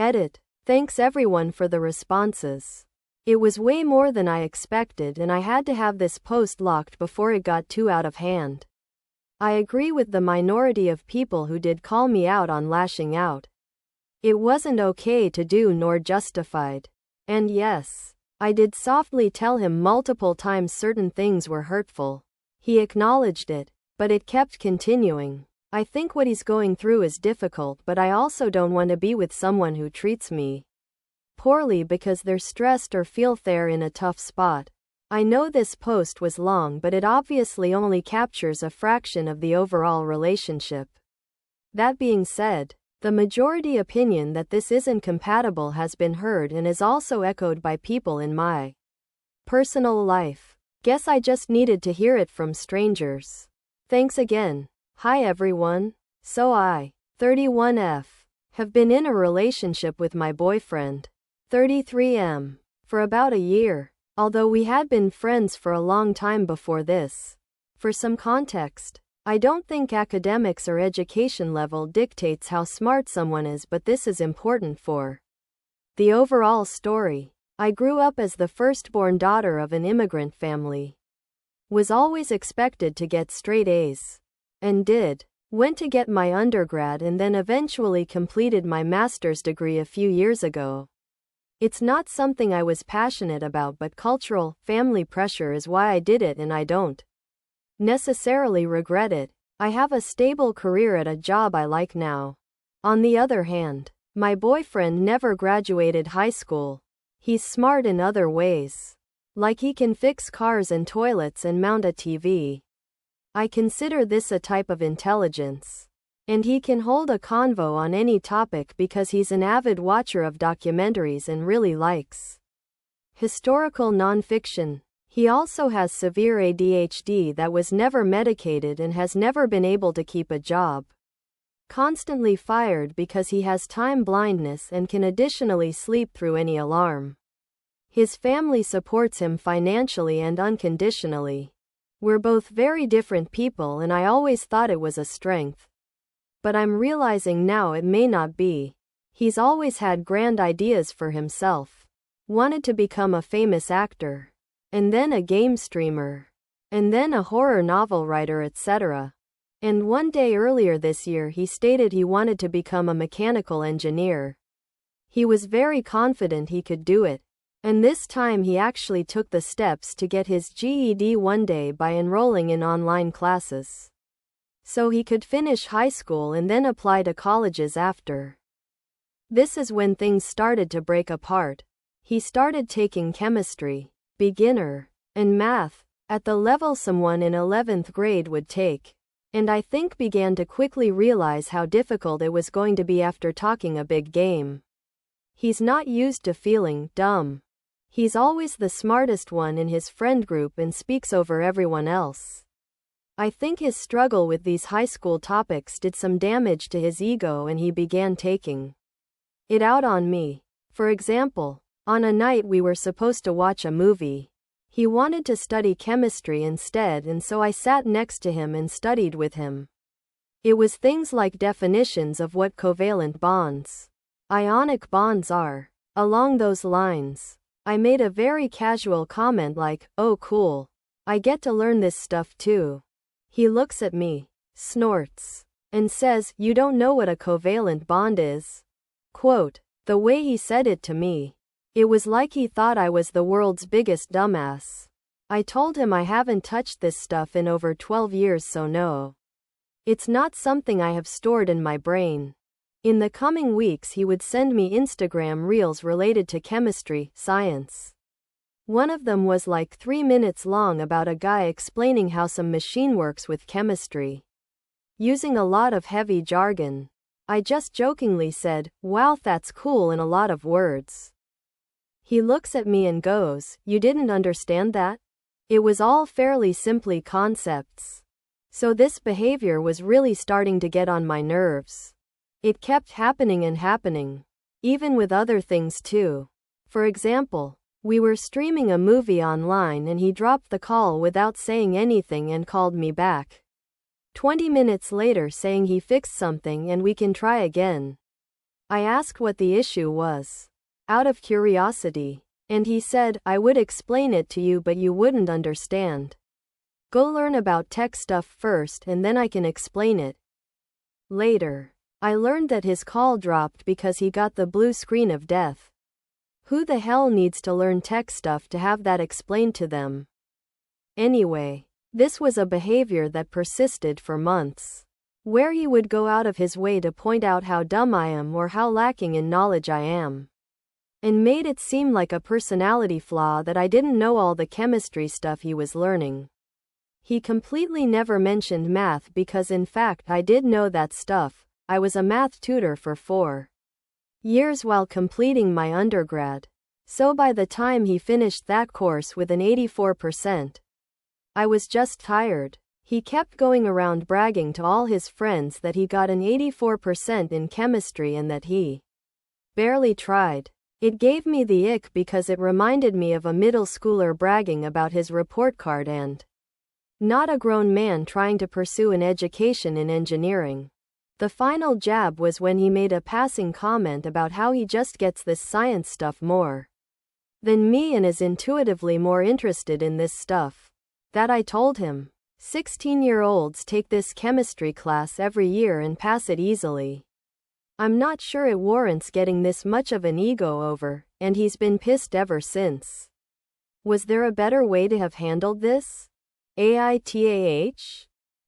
Edit. Thanks everyone for the responses. It was way more than I expected, and I had to have this post locked before it got too out of hand. I agree with the minority of people who did call me out on lashing out. It wasn't okay to do nor justified. And yes, I did softly tell him multiple times certain things were hurtful. He acknowledged it, but it kept continuing. I think what he's going through is difficult, but I also don't want to be with someone who treats me poorly because they're stressed or feel they're in a tough spot. I know this post was long, but it obviously only captures a fraction of the overall relationship. That being said, the majority opinion that this isn't compatible has been heard and is also echoed by people in my personal life. Guess I just needed to hear it from strangers. Thanks again. Hi everyone. So I, 31F, have been in a relationship with my boyfriend, 33M, for about a year, although we had been friends for a long time before this. For some context, I don't think academics or education level dictates how smart someone is, but this is important for the overall story. I grew up as the firstborn daughter of an immigrant family. Was always expected to get straight A's. And did. Went to get my undergrad and then eventually completed my master's degree a few years ago. It's not something I was passionate about, but cultural, family pressure is why I did it, and I don't necessarily regret it. I have a stable career at a job I like now. On the other hand, my boyfriend never graduated high school. He's smart in other ways. Like he can fix cars and toilets and mount a TV. I consider this a type of intelligence. And he can hold a convo on any topic because he's an avid watcher of documentaries and really likes historical nonfiction. He also has severe ADHD that was never medicated and has never been able to keep a job. Constantly fired because he has time blindness and can additionally sleep through any alarm. His family supports him financially and unconditionally. We're both very different people, and I always thought it was a strength. But I'm realizing now it may not be. He's always had grand ideas for himself. Wanted to become a famous actor. And then a game streamer. And then a horror novel writer, etc. And one day earlier this year he stated he wanted to become a mechanical engineer. He was very confident he could do it. And this time he actually took the steps to get his GED one day by enrolling in online classes. So he could finish high school and then apply to colleges after. This is when things started to break apart. He started taking chemistry, beginner, and math, at the level someone in 11th grade would take. And I think began to quickly realize how difficult it was going to be after talking a big game. He's not used to feeling dumb. He's always the smartest one in his friend group and speaks over everyone else. I think his struggle with these high school topics did some damage to his ego, and he began taking it out on me. For example, on a night we were supposed to watch a movie. He wanted to study chemistry instead, and so I sat next to him and studied with him. It was things like definitions of what covalent bonds, ionic bonds are. Along those lines, I made a very casual comment like, "Oh cool. I get to learn this stuff too." He looks at me, snorts, and says, "You don't know what a covalent bond is?" Quote, the way he said it to me, it was like he thought I was the world's biggest dumbass. I told him I haven't touched this stuff in over 12 years, so no. It's not something I have stored in my brain. In the coming weeks he would send me Instagram reels related to chemistry, science. One of them was like 3 minutes long about a guy explaining how some machine works with chemistry. Using a lot of heavy jargon. I just jokingly said, "Wow, that's cool," in a lot of words. He looks at me and goes, "You didn't understand that?" It was all fairly simply concepts. So this behavior was really starting to get on my nerves. It kept happening and happening. Even with other things too. For example, we were streaming a movie online and he dropped the call without saying anything and called me back 20 minutes later saying he fixed something and we can try again. I asked what the issue was, out of curiosity, and he said, I would explain it to you but you wouldn't understand. Go learn about tech stuff first and then I can explain it. Later, I learned that his call dropped because he got the blue screen of death. Who the hell needs to learn tech stuff to have that explained to them? Anyway, this was a behavior that persisted for months, where he would go out of his way to point out how dumb I am or how lacking in knowledge I am, and made it seem like a personality flaw that I didn't know all the chemistry stuff he was learning. He completely never mentioned math because in fact I did know that stuff. I was a math tutor for 4 years while completing my undergrad, so by the time he finished that course with an 84%, I was just tired. He kept going around bragging to all his friends that he got an 84% in chemistry and that he barely tried. It gave me the ick because it reminded me of a middle schooler bragging about his report card and not a grown man trying to pursue an education in engineering. The final jab was when he made a passing comment about how he just gets this science stuff more than me and is intuitively more interested in this stuff. That I told him, 16-year-olds take this chemistry class every year and pass it easily. I'm not sure it warrants getting this much of an ego over, and he's been pissed ever since. Was there a better way to have handled this? AITAH?